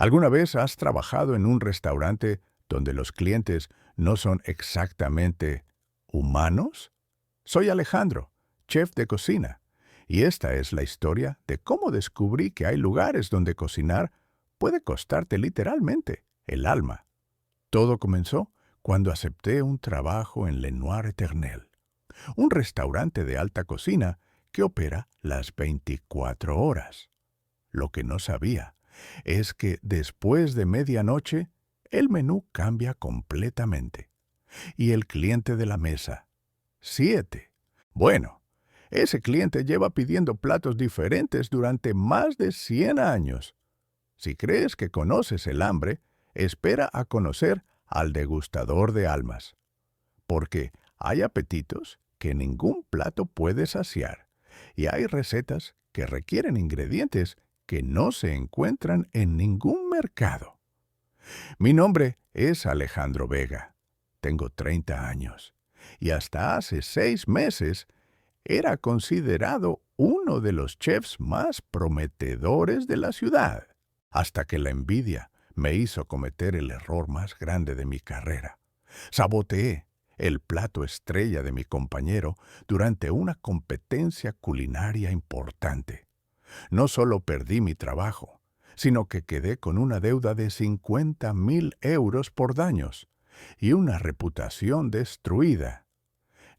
¿Alguna vez has trabajado en un restaurante donde los clientes no son exactamente humanos? Soy Alejandro, chef de cocina, y esta es la historia de cómo descubrí que hay lugares donde cocinar puede costarte literalmente el alma. Todo comenzó cuando acepté un trabajo en Lenoir Eternel, un restaurante de alta cocina que opera las 24 horas. Lo que no sabía es que después de medianoche el menú cambia completamente. Y el cliente de la mesa, 7. Bueno, ese cliente lleva pidiendo platos diferentes durante más de 100 años. Si crees que conoces el hambre, espera a conocer al degustador de almas, porque hay apetitos que ningún plato puede saciar y hay recetas que requieren ingredientes que no se encuentran en ningún mercado. Mi nombre es Alejandro Vega. Tengo 30 años y hasta hace 6 meses era considerado uno de los chefs más prometedores de la ciudad, hasta que la envidia me hizo cometer el error más grande de mi carrera. Saboteé el plato estrella de mi compañero durante una competencia culinaria importante. No solo perdí mi trabajo, sino que quedé con una deuda de 50.000 euros por daños y una reputación destruida.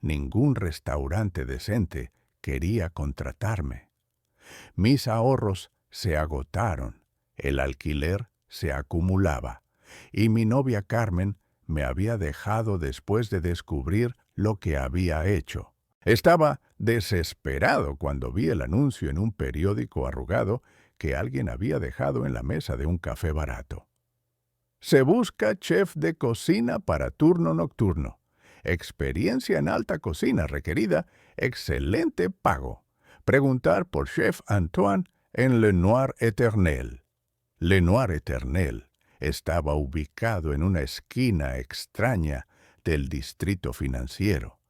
Ningún restaurante decente quería contratarme. Mis ahorros se agotaron, el alquiler se acumulaba, y mi novia Carmen me había dejado después de descubrir lo que había hecho. Estaba desesperado cuando vi el anuncio en un periódico arrugado que alguien había dejado en la mesa de un café barato. Se busca chef de cocina para turno nocturno. Experiencia en alta cocina requerida, excelente pago. Preguntar por Chef Antoine en Lenoir Eternel. Lenoir Eternel estaba ubicado en una esquina extraña del distrito financiero,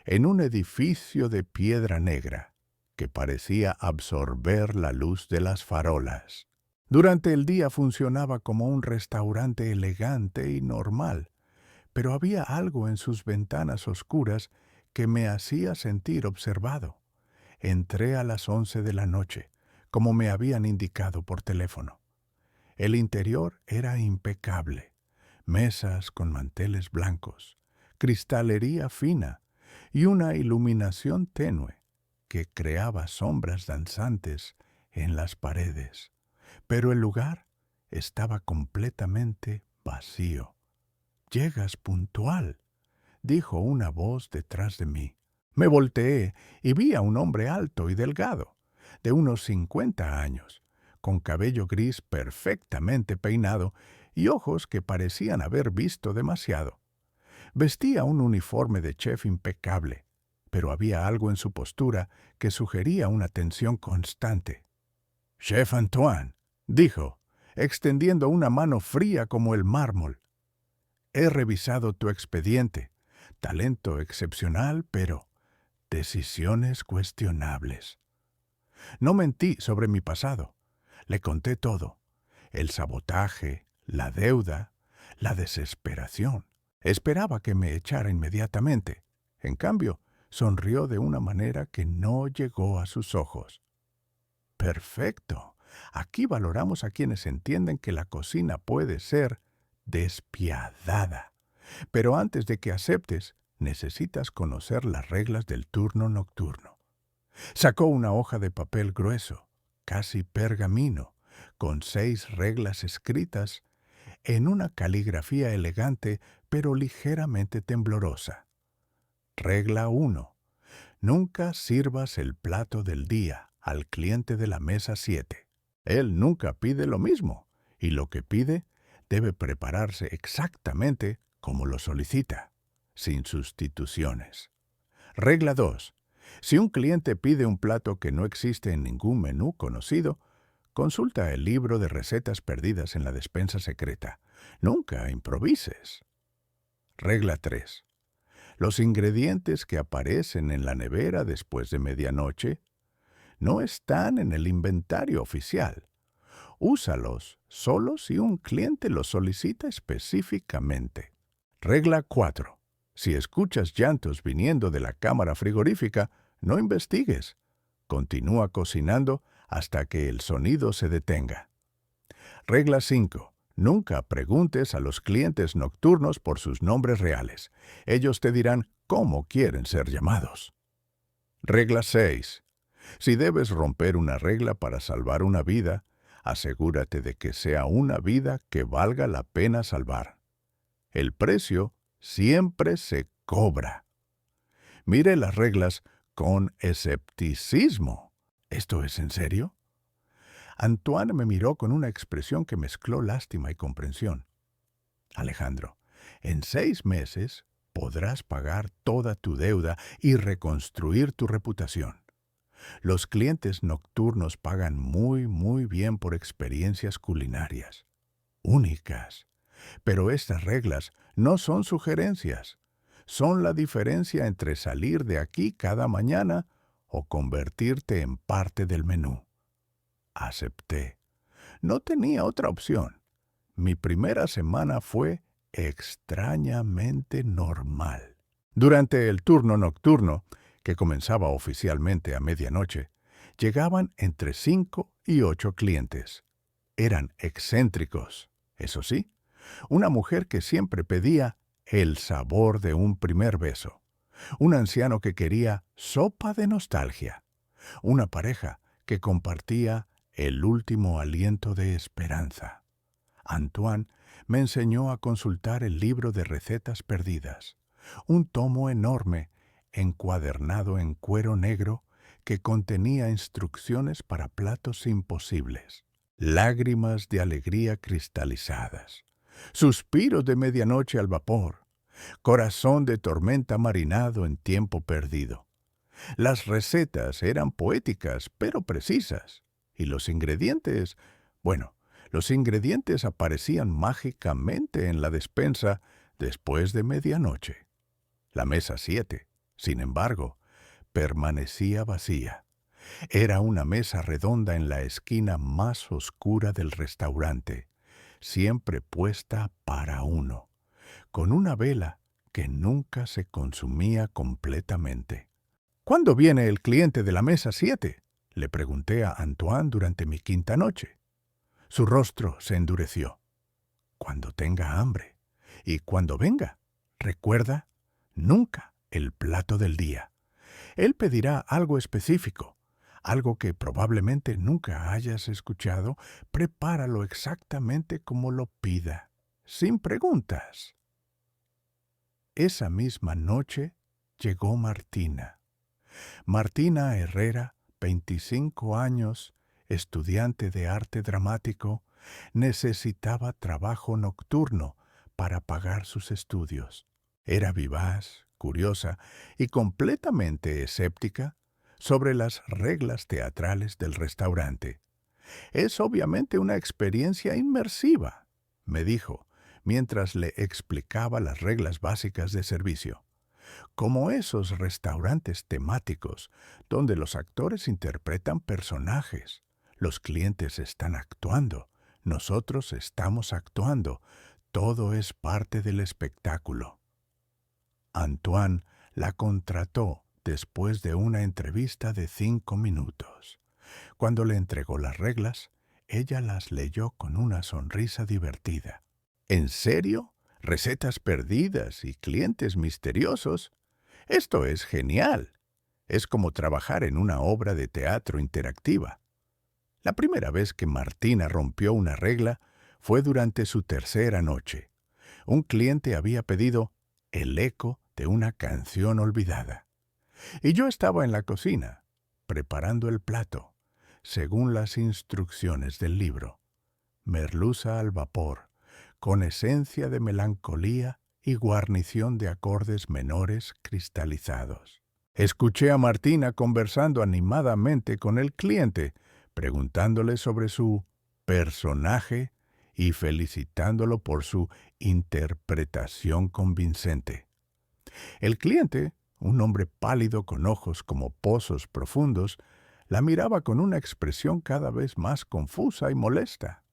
en un edificio de piedra negra que parecía absorber la luz de las farolas. Durante el día funcionaba como un restaurante elegante y normal, pero había algo en sus ventanas oscuras que me hacía sentir observado. Entré a las 11 de la noche, como me habían indicado por teléfono. El interior era impecable. Mesas con manteles blancos, cristalería fina y una iluminación tenue que creaba sombras danzantes en las paredes. Pero el lugar estaba completamente vacío. «Llegas puntual», dijo una voz detrás de mí. Me volteé y vi a un hombre alto y delgado, de unos 50 años, con cabello gris perfectamente peinado y ojos que parecían haber visto demasiado. Vestía un uniforme de chef impecable, pero había algo en su postura que sugería una tensión constante. «Chef Antoine», dijo, extendiendo una mano fría como el mármol. «He revisado tu expediente. Talento excepcional, pero decisiones cuestionables». No mentí sobre mi pasado. Le conté todo. El sabotaje, la deuda, la desesperación. Esperaba que me echara inmediatamente. En cambio, sonrió de una manera que no llegó a sus ojos. «Perfecto. Aquí valoramos a quienes entienden que la cocina puede ser despiadada. Pero antes de que aceptes, necesitas conocer las reglas del turno nocturno». Sacó una hoja de papel grueso, casi pergamino, con 6 reglas escritas en una caligrafía elegante pero ligeramente temblorosa. Regla 1. Nunca sirvas el plato del día al cliente de la mesa 7. Él nunca pide lo mismo, y lo que pide debe prepararse exactamente como lo solicita, sin sustituciones. Regla 2. Si un cliente pide un plato que no existe en ningún menú conocido, consulta el libro de recetas perdidas en la despensa secreta. Nunca improvises. Regla 3. Los ingredientes que aparecen en la nevera después de medianoche no están en el inventario oficial. Úsalos solo si un cliente los solicita específicamente. Regla 4. Si escuchas llantos viniendo de la cámara frigorífica, no investigues. Continúa cocinando hasta que el sonido se detenga. Regla 5. Nunca preguntes a los clientes nocturnos por sus nombres reales. Ellos te dirán cómo quieren ser llamados. Regla 6. Si debes romper una regla para salvar una vida, asegúrate de que sea una vida que valga la pena salvar. El precio siempre se cobra. Mire las reglas con escepticismo. ¿Esto es en serio? Antoine me miró con una expresión que mezcló lástima y comprensión. Alejandro, en 6 meses podrás pagar toda tu deuda y reconstruir tu reputación. Los clientes nocturnos pagan muy bien por experiencias culinarias. Únicas. Pero estas reglas no son sugerencias. Son la diferencia entre salir de aquí cada mañana o convertirte en parte del menú. Acepté. No tenía otra opción. Mi primera semana fue extrañamente normal. Durante el turno nocturno, que comenzaba oficialmente a medianoche, llegaban entre 5 y 8 clientes. Eran excéntricos, eso sí. Una mujer que siempre pedía el sabor de un primer beso. Un anciano que quería sopa de nostalgia. Una pareja que compartía el último aliento de esperanza. Antoine me enseñó a consultar el libro de recetas perdidas, un tomo enorme encuadernado en cuero negro que contenía instrucciones para platos imposibles, lágrimas de alegría cristalizadas, suspiros de medianoche al vapor, corazón de tormenta marinado en tiempo perdido. Las recetas eran poéticas, pero precisas, y los ingredientes, los ingredientes aparecían mágicamente en la despensa después de medianoche. La mesa 7, sin embargo, permanecía vacía. Era una mesa redonda en la esquina más oscura del restaurante, siempre puesta para uno, con una vela que nunca se consumía completamente. ¿Cuándo viene el cliente de la mesa 7? Le pregunté a Antoine durante mi quinta noche. Su rostro se endureció. Cuando tenga hambre. Y cuando venga, recuerda, nunca el plato del día. Él pedirá algo específico, algo que probablemente nunca hayas escuchado. Prepáralo exactamente como lo pida, sin preguntas. Esa misma noche llegó Martina. Martina Herrera, 25 años, estudiante de arte dramático, necesitaba trabajo nocturno para pagar sus estudios. Era vivaz, curiosa y completamente escéptica sobre las reglas teatrales del restaurante. Es obviamente una experiencia inmersiva, me dijo, mientras le explicaba las reglas básicas de servicio. Como esos restaurantes temáticos donde los actores interpretan personajes. Los clientes están actuando, nosotros estamos actuando. Todo es parte del espectáculo. Antoine la contrató después de una entrevista de 5 minutos. Cuando le entregó las reglas, ella las leyó con una sonrisa divertida. ¿En serio? ¿Recetas perdidas y clientes misteriosos? Esto es genial. Es como trabajar en una obra de teatro interactiva. La primera vez que Martina rompió una regla fue durante su tercera noche. Un cliente había pedido el eco de una canción olvidada. Y yo estaba en la cocina, preparando el plato, según las instrucciones del libro. Merluza al vapor, con esencia de melancolía y guarnición de acordes menores cristalizados. Escuché a Martina conversando animadamente con el cliente, preguntándole sobre su personaje y felicitándolo por su interpretación convincente. El cliente, un hombre pálido con ojos como pozos profundos, La miraba con una expresión cada vez más confusa y molesta.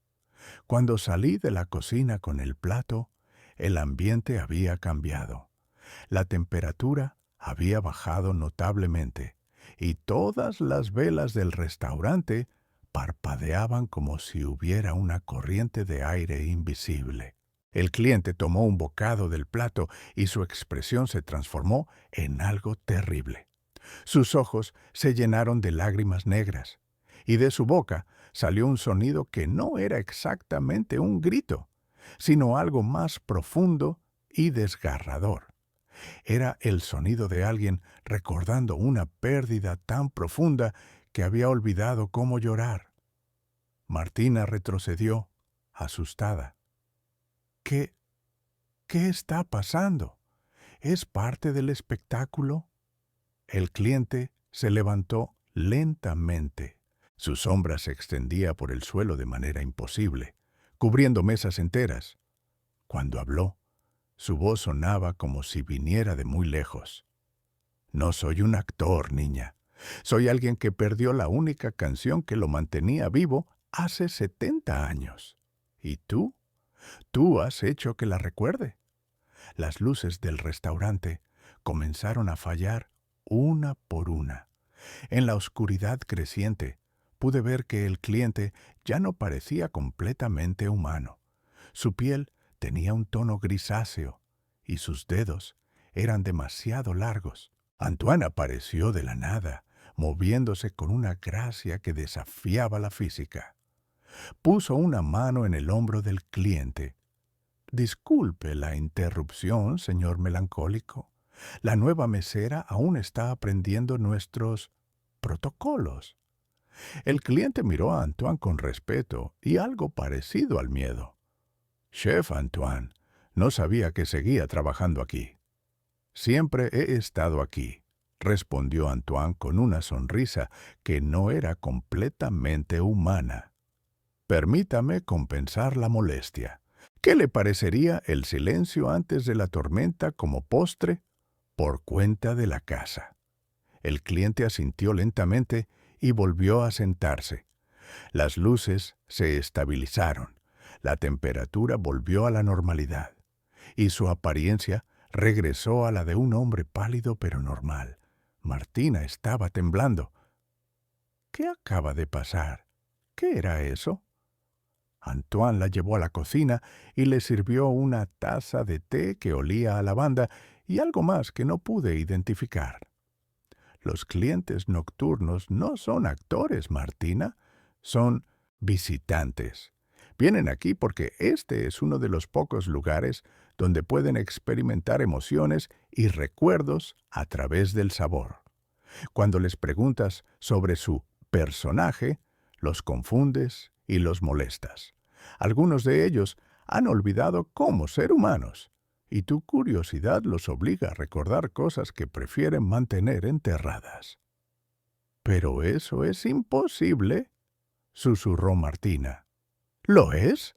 Cuando salí de la cocina con el plato, el ambiente había cambiado. La temperatura había bajado notablemente y todas las velas del restaurante parpadeaban como si hubiera una corriente de aire invisible. El cliente tomó un bocado del plato y su expresión se transformó en algo terrible. Sus ojos se llenaron de lágrimas negras y de su boca salió un sonido que no era exactamente un grito, sino algo más profundo y desgarrador. Era el sonido de alguien recordando una pérdida tan profunda que había olvidado cómo llorar. Martina retrocedió, asustada. ¿Qué, qué está pasando? ¿Es parte del espectáculo? El cliente se levantó lentamente. Su sombra se extendía por el suelo de manera imposible, cubriendo mesas enteras. Cuando habló, su voz sonaba como si viniera de muy lejos. No soy un actor, niña. Soy alguien que perdió la única canción que lo mantenía vivo hace 70 años. ¿Y tú? Tú has hecho que la recuerde. Las luces del restaurante comenzaron a fallar una por una. En la oscuridad creciente, pude ver que el cliente ya no parecía completamente humano. Su piel tenía un tono grisáceo y sus dedos eran demasiado largos. Antoine apareció de la nada, moviéndose con una gracia que desafiaba la física. Puso una mano en el hombro del cliente. Disculpe la interrupción, señor melancólico. La nueva mesera aún está aprendiendo nuestros protocolos. El cliente miró a Antoine con respeto y algo parecido al miedo. Chef Antoine, no sabía que seguía trabajando aquí. Siempre he estado aquí, respondió Antoine con una sonrisa que no era completamente humana. Permítame compensar la molestia. ¿Qué le parecería el silencio antes de la tormenta como postre por cuenta de la casa? El cliente asintió lentamente y volvió a sentarse. Las luces se estabilizaron, la temperatura volvió a la normalidad, y su apariencia regresó a la de un hombre pálido pero normal. Martina estaba temblando. ¿Qué acaba de pasar? ¿Qué era eso? Antoine la llevó a la cocina y le sirvió una taza de té que olía a lavanda y algo más que no pude identificar. Los clientes nocturnos no son actores, Martina, son visitantes. Vienen aquí porque este es uno de los pocos lugares donde pueden experimentar emociones y recuerdos a través del sabor. Cuando les preguntas sobre su personaje, los confundes y los molestas. Algunos de ellos han olvidado cómo ser humanos, y tu curiosidad los obliga a recordar cosas que prefieren mantener enterradas. «Pero eso es imposible», susurró Martina. «¿Lo es?»,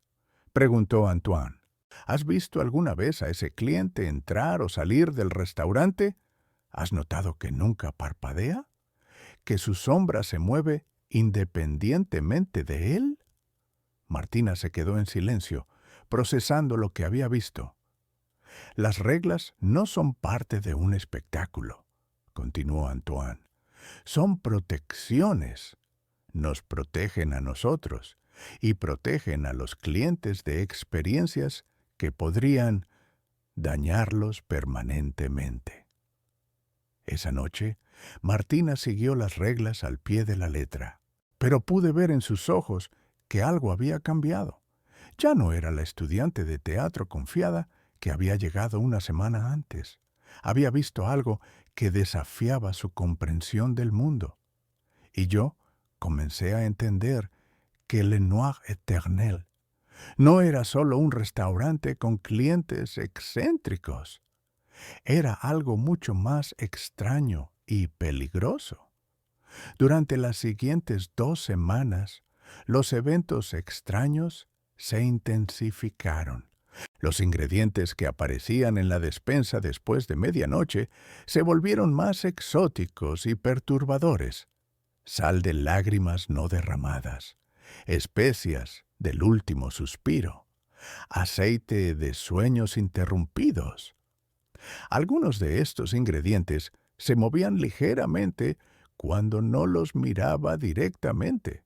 preguntó Antoine. «¿Has visto alguna vez a ese cliente entrar o salir del restaurante? ¿Has notado que nunca parpadea? ¿Que su sombra se mueve independientemente de él?». Martina se quedó en silencio, procesando lo que había visto. «Las reglas no son parte de un espectáculo», continuó Antoine. «Son protecciones. Nos protegen a nosotros y protegen a los clientes de experiencias que podrían dañarlos permanentemente». Esa noche, Martina siguió las reglas al pie de la letra, pero pude ver en sus ojos que algo había cambiado. Ya no era la estudiante de teatro confiada que había llegado una semana antes. Había visto algo que desafiaba su comprensión del mundo. Y yo comencé a entender que Le Noir Éternel no era solo un restaurante con clientes excéntricos. Era algo mucho más extraño y peligroso. Durante las siguientes 2 semanas, los eventos extraños se intensificaron. Los ingredientes que aparecían en la despensa después de medianoche se volvieron más exóticos y perturbadores. sal de lágrimas no derramadas, especias del último suspiro, aceite de sueños interrumpidos. Algunos de estos ingredientes se movían ligeramente cuando no los miraba directamente.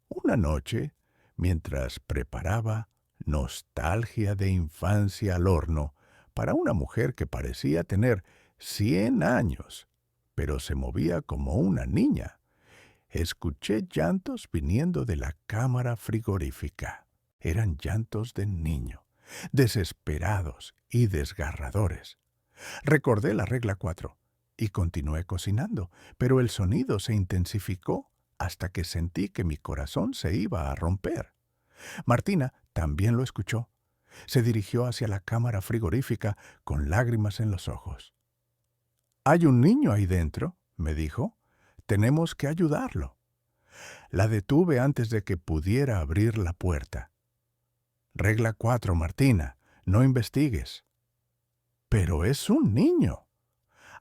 Una noche, mientras preparaba nostalgia de infancia al horno para una mujer que parecía tener 100 años, pero se movía como una niña, escuché llantos viniendo de la cámara frigorífica. Eran llantos de niño, desesperados y desgarradores. Recordé la regla 4 y continué cocinando, pero el sonido se intensificó hasta que sentí que mi corazón se iba a romper. Martina también lo escuchó. Se dirigió hacia la cámara frigorífica con lágrimas en los ojos. «Hay un niño ahí dentro», me dijo. «Tenemos que ayudarlo». La detuve antes de que pudiera abrir la puerta. «Regla 4, Martina, no investigues». «Pero es un niño».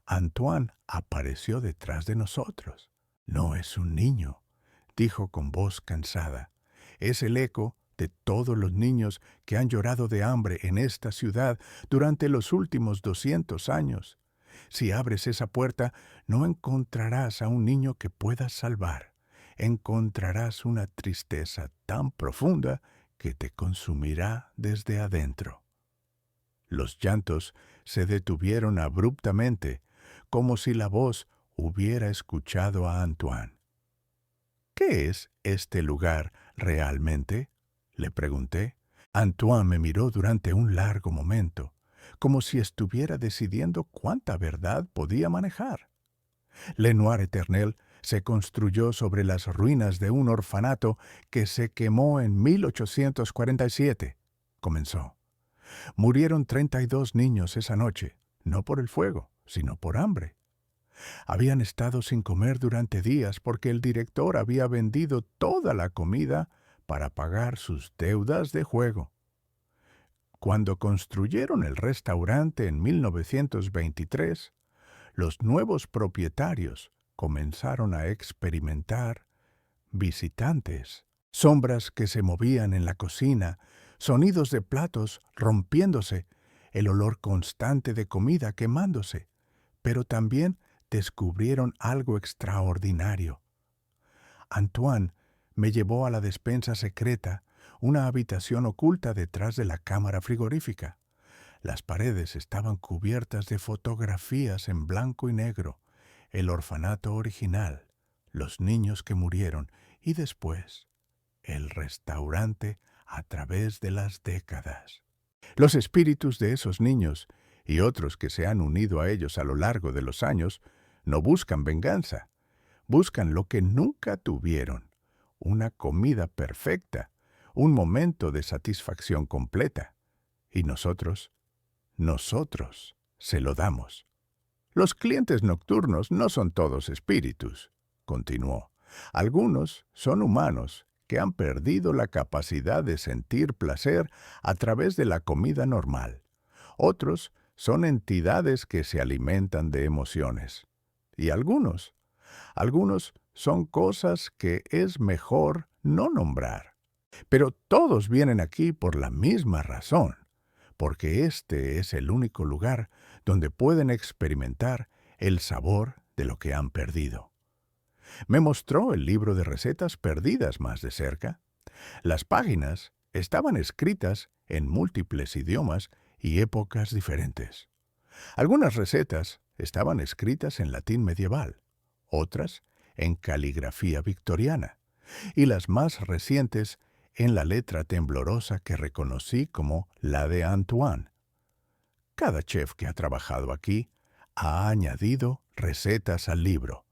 Antoine apareció detrás de nosotros. «No es un niño», dijo con voz cansada. «Es el eco de todos los niños que han llorado de hambre en esta ciudad durante los últimos 200 años. Si abres esa puerta, no encontrarás a un niño que puedas salvar. Encontrarás una tristeza tan profunda que te consumirá desde adentro». Los llantos se detuvieron abruptamente, como si la voz hubiera escuchado a Antoine. «¿Qué es este lugar realmente?», le pregunté. Antoine me miró durante un largo momento, como si estuviera decidiendo cuánta verdad podía manejar. Le Noir-Éternel se construyó sobre las ruinas de un orfanato que se quemó en 1847, comenzó. Murieron 32 niños esa noche, no por el fuego, sino por hambre. Habían estado sin comer durante días porque el director había vendido toda la comida para pagar sus deudas de juego. Cuando construyeron el restaurante en 1923, los nuevos propietarios comenzaron a experimentar visitantes, sombras que se movían en la cocina, sonidos de platos rompiéndose, el olor constante de comida quemándose, pero también descubrieron algo extraordinario. Antoine me llevó a la despensa secreta, una habitación oculta detrás de la cámara frigorífica. Las paredes estaban cubiertas de fotografías en blanco y negro, el orfanato original, los niños que murieron y después el restaurante a través de las décadas. Los espíritus de esos niños y otros que se han unido a ellos a lo largo de los años no buscan venganza, buscan lo que nunca tuvieron, una comida perfecta, un momento de satisfacción completa. Y nosotros se lo damos. Los clientes nocturnos no son todos espíritus, continuó. Algunos son humanos que han perdido la capacidad de sentir placer a través de la comida normal. Otros son entidades que se alimentan de emociones. Y algunos son cosas que es mejor no nombrar. Pero todos vienen aquí por la misma razón, porque este es el único lugar donde pueden experimentar el sabor de lo que han perdido. Me mostró el libro de recetas perdidas más de cerca. Las páginas estaban escritas en múltiples idiomas y épocas diferentes. Algunas recetas estaban escritas en latín medieval, otras en caligrafía victoriana, y las más recientes en la letra temblorosa que reconocí como la de Antoine. Cada chef que ha trabajado aquí ha añadido recetas al libro,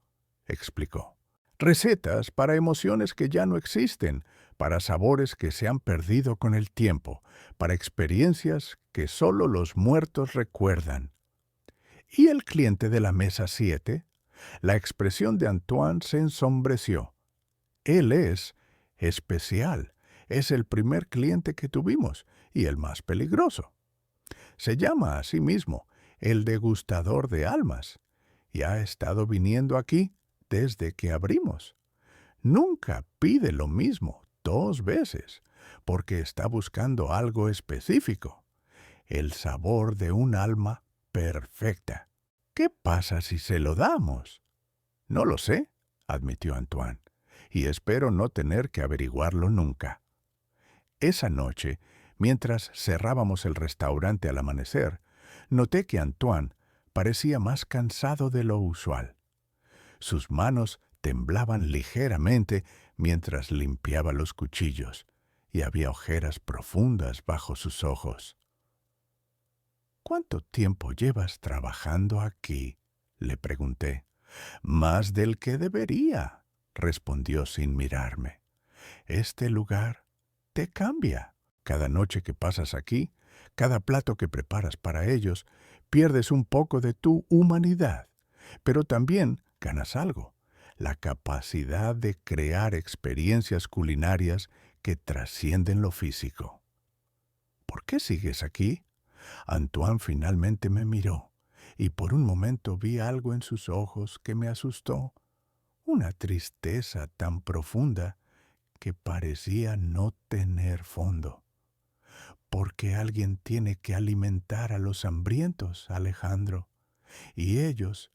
explicó. Recetas para emociones que ya no existen, para sabores que se han perdido con el tiempo, para experiencias que solo los muertos recuerdan. ¿Y el cliente de la mesa 7? La expresión de Antoine se ensombreció. Él es especial. Es el primer cliente que tuvimos y el más peligroso. Se llama a sí mismo el degustador de almas y ha estado viniendo aquí desde que abrimos. nunca pide lo mismo 2 veces, porque está buscando algo específico, el sabor de un alma perfecta. ¿Qué pasa si se lo damos? No lo sé, admitió Antoine, y espero no tener que averiguarlo nunca. Esa noche, mientras cerrábamos el restaurante al amanecer, noté que Antoine parecía más cansado de lo usual. Sus manos temblaban ligeramente mientras limpiaba los cuchillos, y había ojeras profundas bajo sus ojos. «¿Cuánto tiempo llevas trabajando aquí?», le pregunté. «Más del que debería», respondió sin mirarme. «Este lugar te cambia. Cada noche que pasas aquí, cada plato que preparas para ellos, pierdes un poco de tu humanidad, pero también ganas algo, la capacidad de crear experiencias culinarias que trascienden lo físico». «¿Por qué sigues aquí?». Antoine finalmente me miró, y por un momento vi algo en sus ojos que me asustó, una tristeza tan profunda que parecía no tener fondo. «Porque alguien tiene que alimentar a los hambrientos, Alejandro, y ellos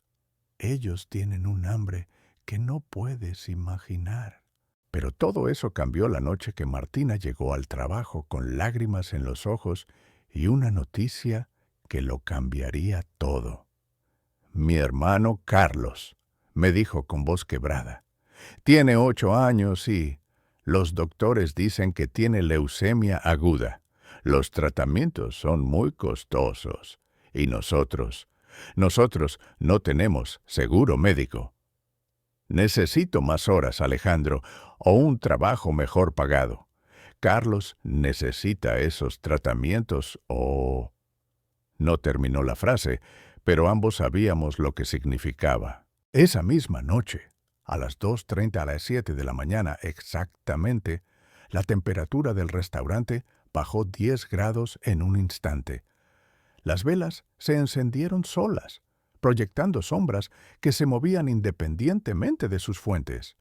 tienen un hambre que no puedes imaginar». Pero todo eso cambió la noche que Martina llegó al trabajo con lágrimas en los ojos y una noticia que lo cambiaría todo. «Mi hermano Carlos», me dijo con voz quebrada. «Tiene 8 años y los doctores dicen que tiene leucemia aguda. Los tratamientos son muy costosos y nosotros no tenemos seguro médico. Necesito más horas, Alejandro, o un trabajo mejor pagado. Carlos necesita esos tratamientos o...». No terminó la frase, pero ambos sabíamos lo que significaba. Esa misma noche, a las 2:30 a las 7 de la mañana exactamente, la temperatura del restaurante bajó 10 grados en un instante. Las velas se encendieron solas, proyectando sombras que se movían independientemente de sus fuentes.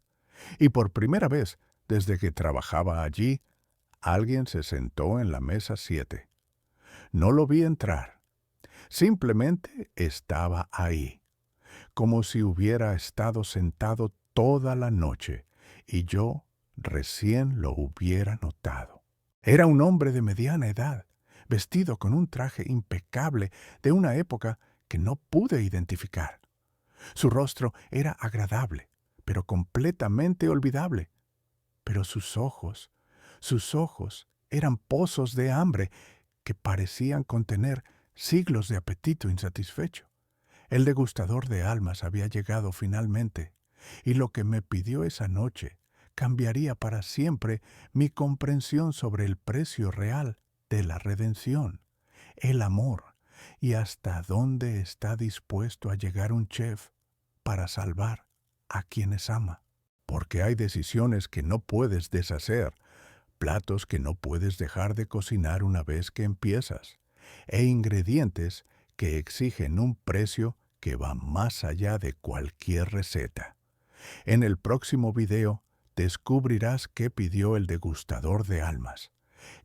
Y por primera vez, desde que trabajaba allí, alguien se sentó en la mesa 7. No lo vi entrar. Simplemente estaba ahí, como si hubiera estado sentado toda la noche y yo recién lo hubiera notado. Era un hombre de mediana edad, vestido con un traje impecable de una época que no pude identificar. Su rostro era agradable, pero completamente olvidable. Pero sus ojos eran pozos de hambre que parecían contener siglos de apetito insatisfecho. El degustador de almas había llegado finalmente, y lo que me pidió esa noche cambiaría para siempre mi comprensión sobre el precio real de la redención, el amor, y hasta dónde está dispuesto a llegar un chef para salvar a quienes ama. Porque hay decisiones que no puedes deshacer, platos que no puedes dejar de cocinar una vez que empiezas, e ingredientes que exigen un precio que va más allá de cualquier receta. En el próximo video descubrirás qué pidió el degustador de almas,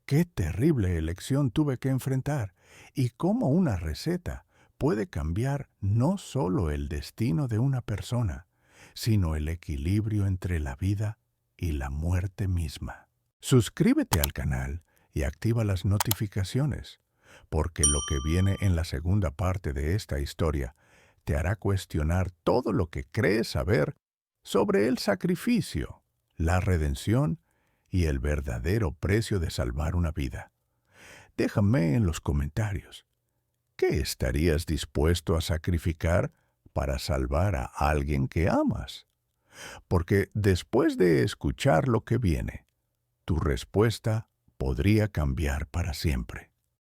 qué terrible elección tuve que enfrentar y cómo una receta puede cambiar no solo el destino de una persona, sino el equilibrio entre la vida y la muerte misma. Suscríbete al canal y activa las notificaciones, porque lo que viene en la segunda parte de esta historia te hará cuestionar todo lo que crees saber sobre el sacrificio, la redención y el verdadero precio de salvar una vida. Déjame en los comentarios, ¿qué estarías dispuesto a sacrificar para salvar a alguien que amas? Porque después de escuchar lo que viene, tu respuesta podría cambiar para siempre.